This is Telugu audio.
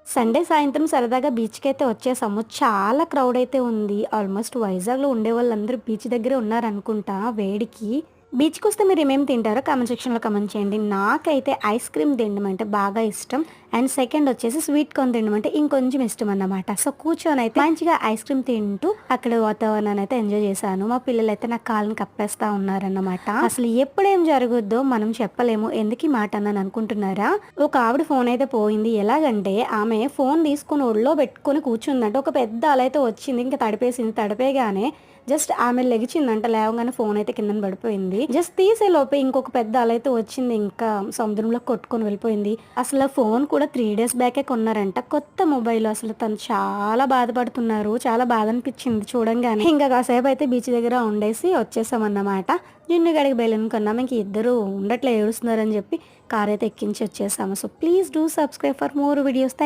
సండే సాయంత్రం సరదాగా బీచ్‌కైతే వచ్చేసాము. చాలా క్రౌడ్ అయితే ఉంది. ఆల్మోస్ట్ వైజాగ్‌లో ఉండేవాళ్ళందరూ బీచ్ దగ్గరే ఉన్నారనుకుంటా వేడికి. బీచ్‌కొస్తే మీరేమేమి తింటారో కామెంట్ సెక్షన్‌లో కామెంట్ చేయండి. నాకైతే ఐస్ క్రీమ్ తినడం అంటే బాగా ఇష్టం. అండ్ సెకండ్ వచ్చేసి స్వీట్ కార్న్ తినడం అంటే ఇంకొంచెం ఇష్టం అన్నమాట. సో, కూర్చొనైతే మంచిగా ఐస్ క్రీమ్ తింటూ అక్కడ వాతావరణాన్ని అయితే ఎంజాయ్ చేశాను. మా పిల్లలైతే నా కాళ్ళని కప్పేస్తా ఉన్నారన్నమాట. అసలు ఎప్పుడేం జరుగుద్దో మనం చెప్పలేము. ఎందుకు ఈ మాట అన్నాను అనుకుంటున్నారా? ఒక ఆవిడ ఫోన్ అయితే పోయింది. ఎలాగంటే ఆమె ఫోన్ తీసుకొని ఒళ్ళో పెట్టుకొని కూర్చుందంట. ఒక పెద్ద అల అయితే వచ్చింది. ఇంకా తడిపేసింది. తడిపేయగానే జస్ట్ ఆమె లెగిచిందంట. లేవగానే ఫోన్ అయితే కిందన పడిపోయింది. జస్ట్ తీసే లోపే ఇంకొక పెద్ద అల అయితే వచ్చింది. ఇంకా సముద్రంలో కొట్టుకొని వెళ్ళిపోయింది. అసలు ఫోన్ కూడా 3 డేస్ బ్యాకే కొన్నారంట. కొత్త మొబైల్. అసలు తను చాలా బాధపడుతున్నారు. చాలా బాధ అనిపించింది చూడంగానే. ఇంకా కాసేపు అయితే బీచ్ దగ్గర ఉండేసి వచ్చేసామన్నమాట. జున్నుగాడికి బెలూన్ కొన్నాము. ఇంక ఇద్దరు ఉండట్లే ఏడుస్తున్నారని చెప్పి కార్ అయితే ఎక్కించి వచ్చేసాము. So please do subscribe for more videos. Thank